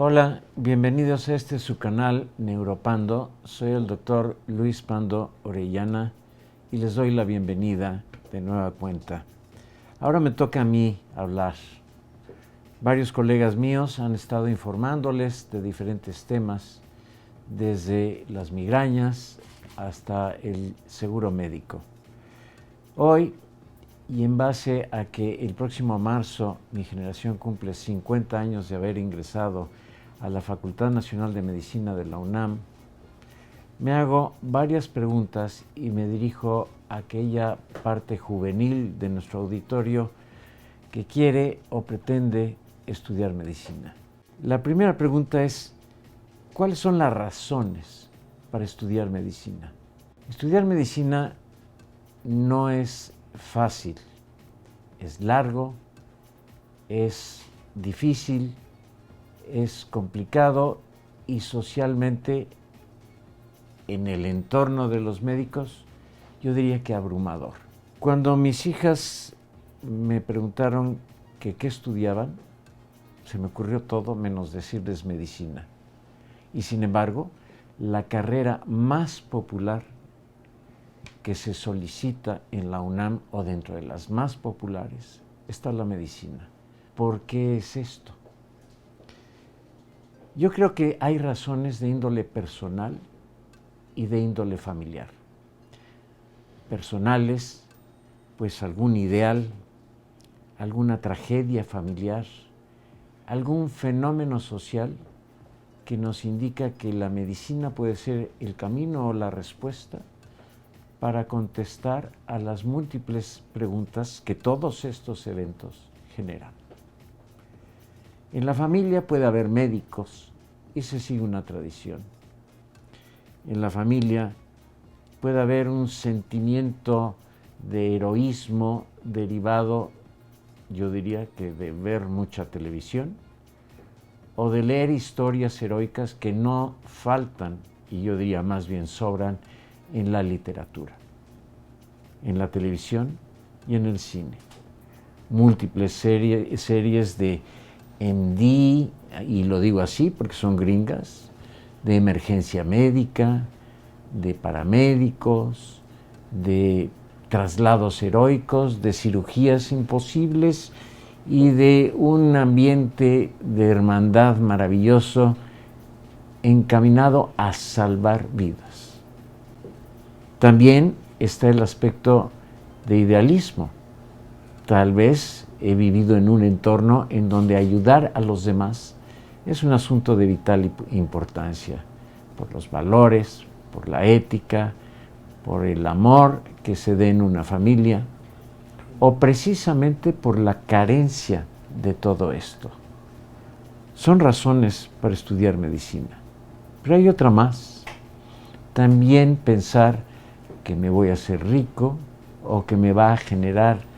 Hola, bienvenidos a su canal Neuropando. Soy el doctor Luis Pando Orellana y les doy la bienvenida de nueva cuenta. Ahora me toca a mí hablar. Varios colegas míos han estado informándoles de diferentes temas, desde las migrañas hasta el seguro médico. Hoy, y en base a que el próximo marzo mi generación cumple 50 años de haber ingresado a la Facultad Nacional de Medicina de la UNAM, me hago varias preguntas y me dirijo a aquella parte juvenil de nuestro auditorio que quiere o pretende estudiar medicina. La primera pregunta es, ¿cuáles son las razones para estudiar medicina? Estudiar medicina no es fácil, es largo, es difícil, es complicado y socialmente en el entorno de los médicos yo diría que abrumador. Cuando mis hijas me preguntaron que qué estudiaban, se me ocurrió todo menos decirles medicina. Y sin embargo, la carrera más popular que se solicita en la UNAM o dentro de las más populares está la medicina. ¿Por qué es esto? Yo creo que hay razones de índole personal y de índole familiar. Personales, pues algún ideal, alguna tragedia familiar, algún fenómeno social que nos indica que la medicina puede ser el camino o la respuesta para contestar a las múltiples preguntas que todos estos eventos generan. En la familia puede haber médicos y se sigue una tradición. En la familia puede haber un sentimiento de heroísmo derivado, yo diría que de ver mucha televisión o de leer historias heroicas que no faltan, y yo diría más bien sobran, en la literatura, en la televisión y en el cine. Múltiples series de MD, y lo digo así porque son gringas, de emergencia médica, de paramédicos, de traslados heroicos, de cirugías imposibles y de un ambiente de hermandad maravilloso encaminado a salvar vidas. También está el aspecto de idealismo. Tal vez he vivido en un entorno en donde ayudar a los demás es un asunto de vital importancia, por los valores, por la ética, por el amor que se dé en una familia, o precisamente por la carencia de todo esto. Son razones para estudiar medicina. Pero hay otra más. También pensar que me voy a hacer rico o que me va a generar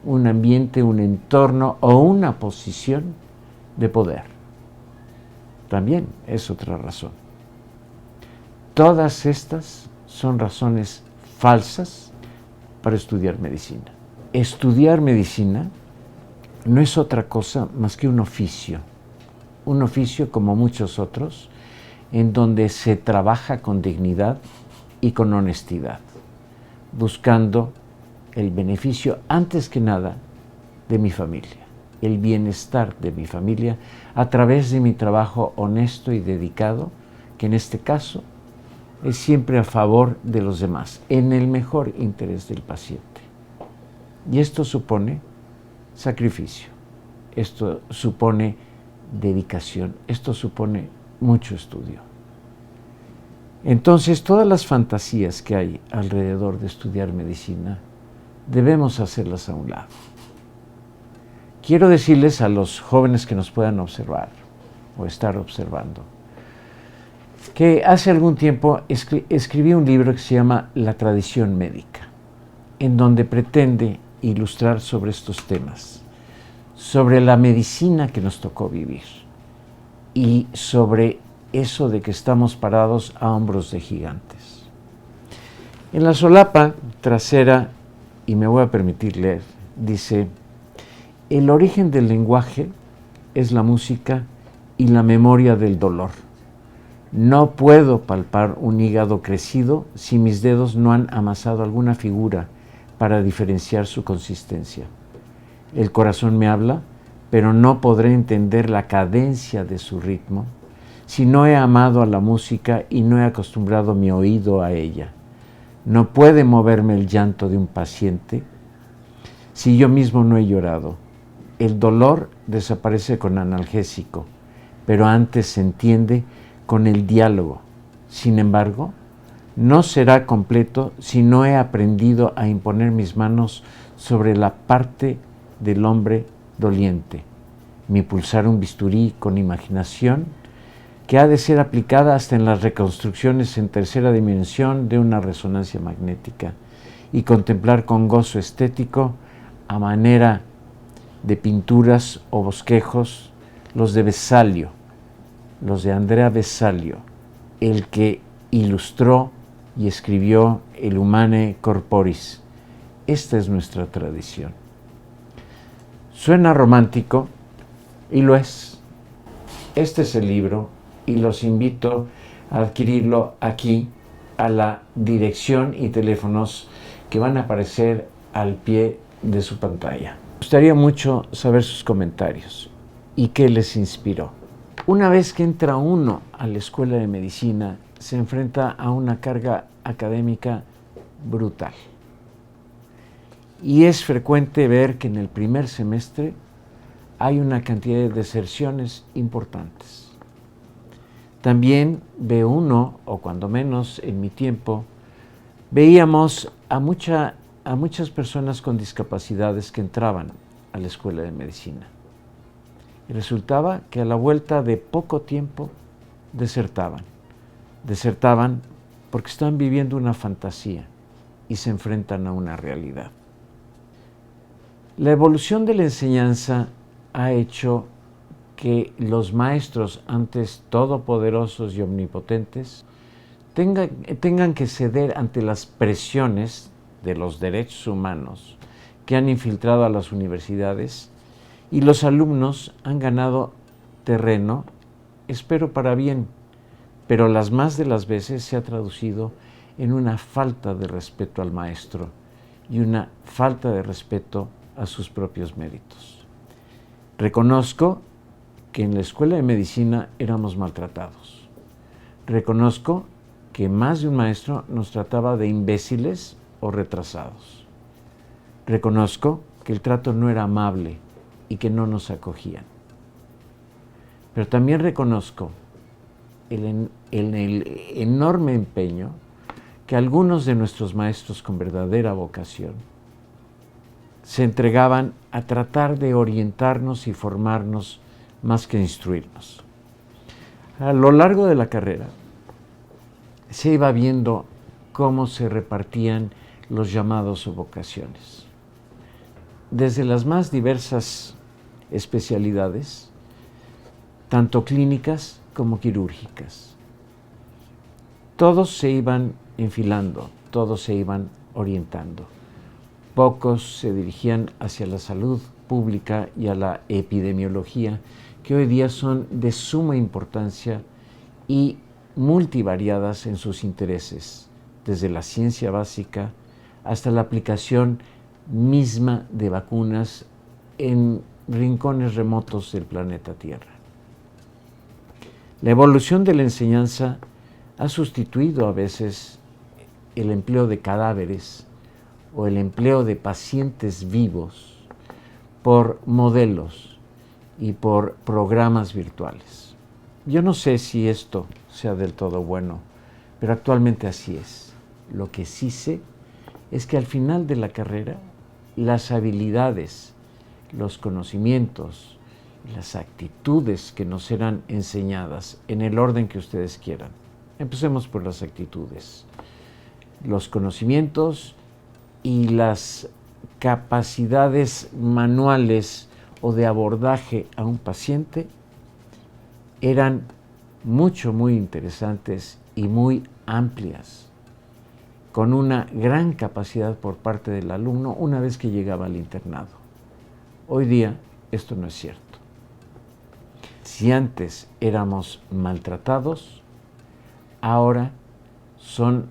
un ambiente, un entorno o una posición de poder. También es otra razón. Todas estas son razones falsas para estudiar medicina. Estudiar medicina no es otra cosa más que un oficio como muchos otros, en donde se trabaja con dignidad y con honestidad, buscando el beneficio antes que nada de mi familia, el bienestar de mi familia a través de mi trabajo honesto y dedicado, que en este caso es siempre a favor de los demás, en el mejor interés del paciente. Y esto supone sacrificio, esto supone dedicación, esto supone mucho estudio. Entonces, todas las fantasías que hay alrededor de estudiar medicina, debemos hacerlas a un lado. Quiero decirles a los jóvenes que nos puedan observar o estar observando, que hace algún tiempo escribí un libro que se llama La tradición médica, en donde pretende ilustrar sobre estos temas, sobre la medicina que nos tocó vivir y sobre eso de que estamos parados a hombros de gigantes. En la solapa trasera, y me voy a permitir leer, dice: el origen del lenguaje es la música y la memoria del dolor. No puedo palpar un hígado crecido si mis dedos no han amasado alguna figura para diferenciar su consistencia. El corazón me habla, pero no podré entender la cadencia de su ritmo si no he amado a la música y no he acostumbrado mi oído a ella. No puede moverme el llanto de un paciente si yo mismo no he llorado. El dolor desaparece con analgésico, pero antes se entiende con el diálogo. Sin embargo, no será completo si no he aprendido a imponer mis manos sobre la parte del hombre doliente, mi pulsar un bisturí con imaginación que ha de ser aplicada hasta en las reconstrucciones en tercera dimensión de una resonancia magnética y contemplar con gozo estético a manera de pinturas o bosquejos los de Vesalio, los de Andrea Vesalio, el que ilustró y escribió el Humane Corporis. Esta es nuestra tradición. Suena romántico y lo es. Este es el libro y los invito a adquirirlo aquí a la dirección y teléfonos que van a aparecer al pie de su pantalla. Me gustaría mucho saber sus comentarios y qué les inspiró. Una vez que entra uno a la escuela de medicina, se enfrenta a una carga académica brutal. Y es frecuente ver que en el primer semestre hay una cantidad de deserciones importantes. También ve uno, o cuando menos en mi tiempo, veíamos a muchas personas con discapacidades que entraban a la escuela de medicina. Y resultaba que a la vuelta de poco tiempo desertaban. Desertaban porque están viviendo una fantasía y se enfrentan a una realidad. La evolución de la enseñanza ha hecho que los maestros, antes todopoderosos y omnipotentes, tengan que ceder ante las presiones de los derechos humanos que han infiltrado a las universidades, y los alumnos han ganado terreno, espero para bien, pero las más de las veces se ha traducido en una falta de respeto al maestro y una falta de respeto a sus propios méritos. Reconozco que en la escuela de medicina éramos maltratados. Reconozco que más de un maestro nos trataba de imbéciles o retrasados. Reconozco que el trato no era amable y que no nos acogían. Pero también reconozco el enorme empeño que algunos de nuestros maestros con verdadera vocación se entregaban a tratar de orientarnos y formarnos más que instruirnos. A lo largo de la carrera se iba viendo cómo se repartían los llamados o vocaciones. Desde las más diversas especialidades, tanto clínicas como quirúrgicas. Todos se iban enfilando, todos se iban orientando. Pocos se dirigían hacia la salud pública y a la epidemiología, que hoy día son de suma importancia y multivariadas en sus intereses, desde la ciencia básica hasta la aplicación misma de vacunas en rincones remotos del planeta Tierra. La evolución de la enseñanza ha sustituido a veces el empleo de cadáveres o el empleo de pacientes vivos por modelos y por programas virtuales. Yo no sé si esto sea del todo bueno, pero actualmente así es. Lo que sí sé es que al final de la carrera, las habilidades, los conocimientos, las actitudes que nos serán enseñadas en el orden que ustedes quieran. Empecemos por las actitudes. Los conocimientos y las capacidades manuales o de abordaje a un paciente eran muy interesantes y muy amplias, con una gran capacidad por parte del alumno una vez que llegaba al internado. Hoy día esto no es cierto. Si antes éramos maltratados, ahora son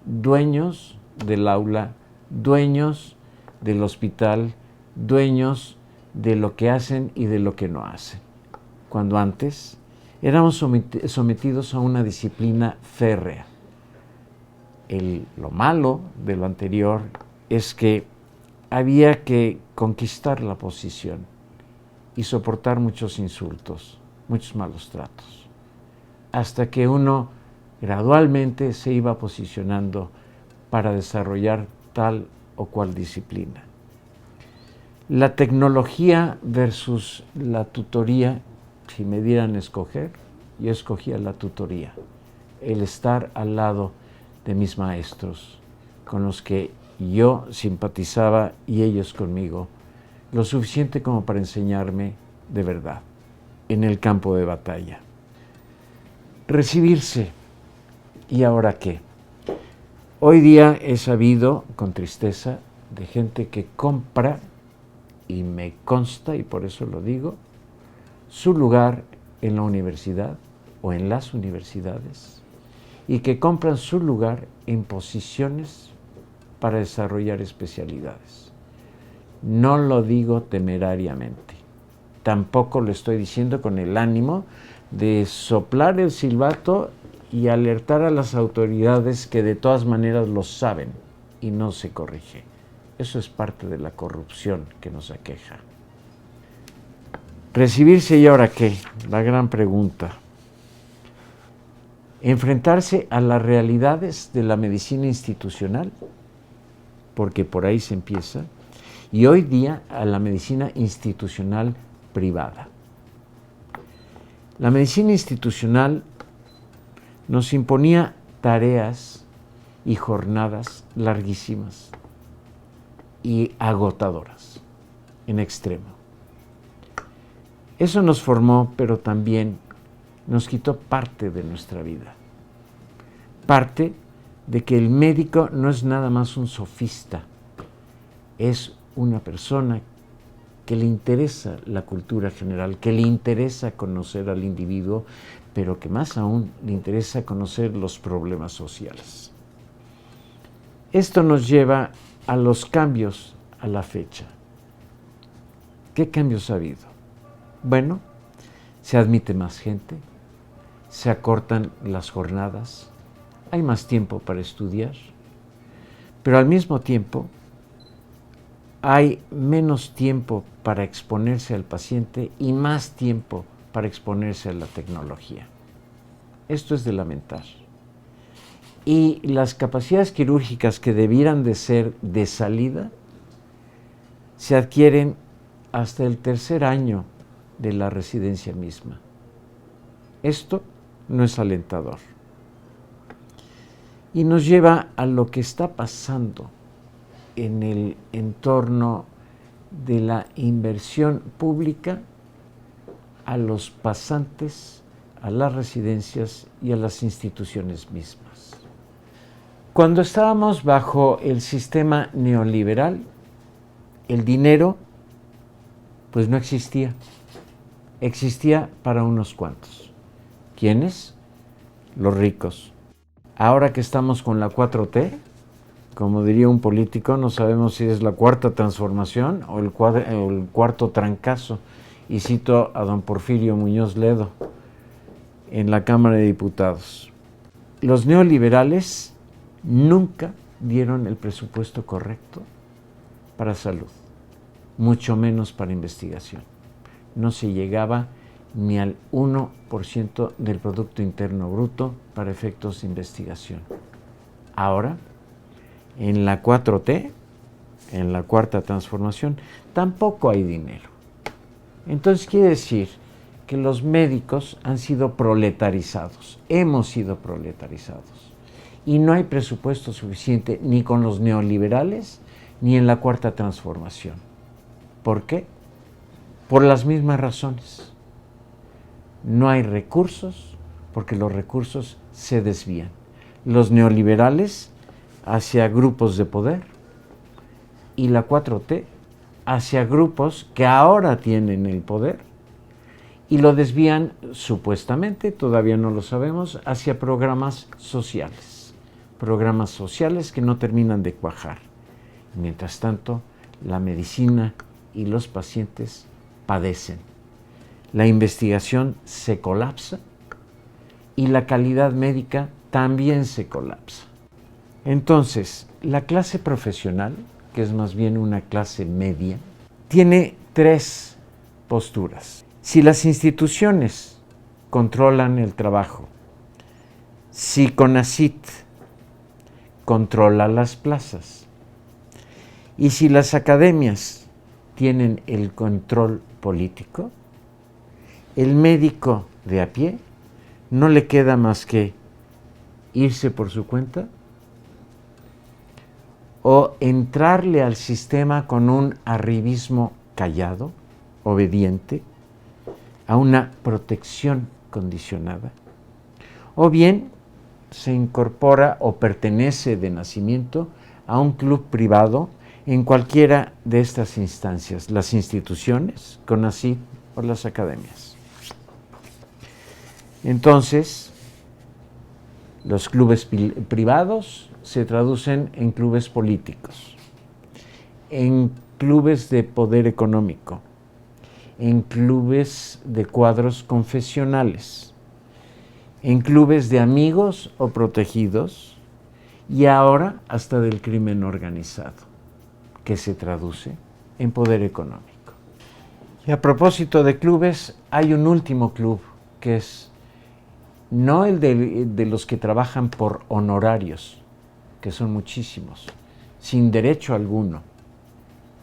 dueños del aula, dueños del hospital, dueños de lo que hacen y de lo que no hacen. Cuando antes éramos sometidos a una disciplina férrea. Lo malo de lo anterior es que había que conquistar la posición y soportar muchos insultos, muchos malos tratos, hasta que uno gradualmente se iba posicionando para desarrollar tal o cual disciplina. La tecnología versus la tutoría, si me dieran a escoger, yo escogía la tutoría, el estar al lado de mis maestros, con los que yo simpatizaba y ellos conmigo, lo suficiente como para enseñarme de verdad en el campo de batalla. Recibirse. ¿Y ahora qué? Hoy día he sabido, con tristeza, de gente que compra, y me consta, y por eso lo digo, su lugar en la universidad o en las universidades, y que compran su lugar en posiciones para desarrollar especialidades. No lo digo temerariamente, tampoco lo estoy diciendo con el ánimo de soplar el silbato y alertar a las autoridades que de todas maneras lo saben y no se corrige. Eso es parte de la corrupción que nos aqueja. Recibirse, ¿y ahora qué? La gran pregunta. Enfrentarse a las realidades de la medicina institucional, porque por ahí se empieza, y hoy día a la medicina institucional privada. La medicina institucional nos imponía tareas y jornadas larguísimas y agotadoras, en extremo. Eso nos formó, pero también nos quitó parte de nuestra vida. Parte de que el médico no es nada más un sofista, es una persona que le interesa la cultura general, que le interesa conocer al individuo, pero que más aún le interesa conocer los problemas sociales. Esto nos lleva a los cambios a la fecha. ¿Qué cambios ha habido? Bueno, se admite más gente, se acortan las jornadas, hay más tiempo para estudiar, pero al mismo tiempo hay menos tiempo para exponerse al paciente y más tiempo para exponerse a la tecnología. Esto es de lamentar. Y las capacidades quirúrgicas que debieran de ser de salida se adquieren hasta el tercer año de la residencia misma. Esto no es alentador. Y nos lleva a lo que está pasando en el entorno de la inversión pública a los pasantes, a las residencias y a las instituciones mismas. Cuando estábamos bajo el sistema neoliberal, el dinero pues no existía. Existía para unos cuantos. ¿Quiénes? Los ricos. Ahora que estamos con la 4T, como diría un político, no sabemos si es la cuarta transformación o el cuarto trancazo. Y cito a don Porfirio Muñoz Ledo en la Cámara de Diputados. Los neoliberales nunca dieron el presupuesto correcto para salud, mucho menos para investigación. No se llegaba ni al 1% del Producto Interno Bruto para efectos de investigación. Ahora, en la 4T, en la cuarta transformación, tampoco hay dinero. Entonces quiere decir que los médicos han sido proletarizados, hemos sido proletarizados. Y no hay presupuesto suficiente ni con los neoliberales ni en la cuarta transformación. ¿Por qué? Por las mismas razones. No hay recursos porque los recursos se desvían. Los neoliberales hacia grupos de poder y la 4T hacia grupos que ahora tienen el poder y lo desvían, supuestamente, todavía no lo sabemos, hacia programas sociales que no terminan de cuajar. Mientras tanto, la medicina y los pacientes padecen. La investigación se colapsa y la calidad médica también se colapsa. Entonces, la clase profesional, que es más bien una clase media, tiene tres posturas. Si las instituciones controlan el trabajo, si CONACYT controla las plazas y si las academias tienen el control político, el médico de a pie no le queda más que irse por su cuenta o entrarle al sistema con un arribismo callado, obediente, a una protección condicionada, o bien se incorpora o pertenece de nacimiento a un club privado en cualquiera de estas instancias, las instituciones, CONACYT o las academias. Entonces, los clubes privados se traducen en clubes políticos, en clubes de poder económico, en clubes de cuadros confesionales, en clubes de amigos o protegidos y ahora hasta del crimen organizado, que se traduce en poder económico. Y a propósito de clubes, hay un último club que es no el de los que trabajan por honorarios, que son muchísimos, sin derecho alguno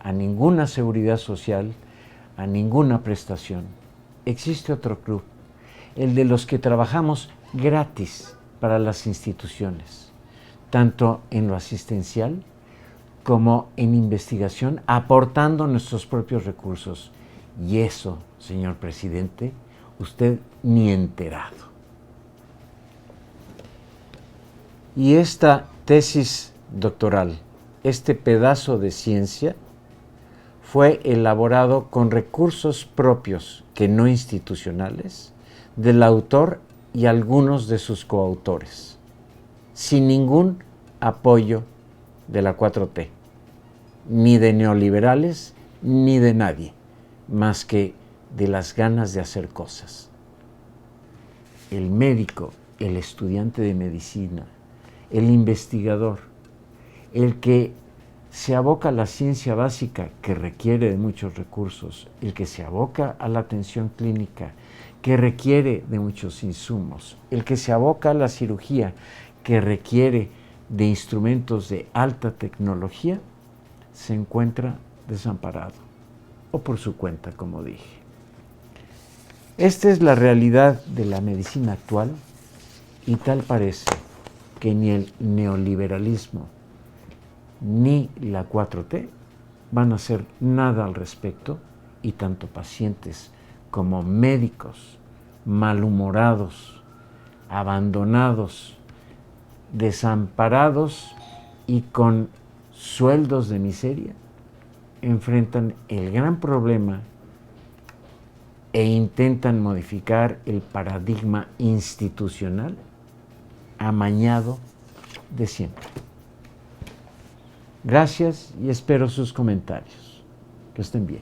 a ninguna seguridad social, a ninguna prestación. Existe otro club, el de los que trabajamos gratis para las instituciones, tanto en lo asistencial como en investigación, aportando nuestros propios recursos. Y eso, señor presidente, usted ni enterado. Y esta tesis doctoral, este pedazo de ciencia, fue elaborado con recursos propios, que no institucionales, del autor y algunos de sus coautores, sin ningún apoyo de la 4T, ni de neoliberales, ni de nadie, más que de las ganas de hacer cosas. El médico, el estudiante de medicina, el investigador, el que se aboca a la ciencia básica, que requiere de muchos recursos, el que se aboca a la atención clínica, que requiere de muchos insumos, el que se aboca a la cirugía, que requiere de instrumentos de alta tecnología, se encuentra desamparado, o por su cuenta, como dije. Esta es la realidad de la medicina actual y tal parece que ni el neoliberalismo ni la 4T van a hacer nada al respecto, y tanto pacientes como médicos malhumorados, abandonados, desamparados y con sueldos de miseria enfrentan el gran problema e intentan modificar el paradigma institucional amañado de siempre. Gracias y espero sus comentarios. Que estén bien.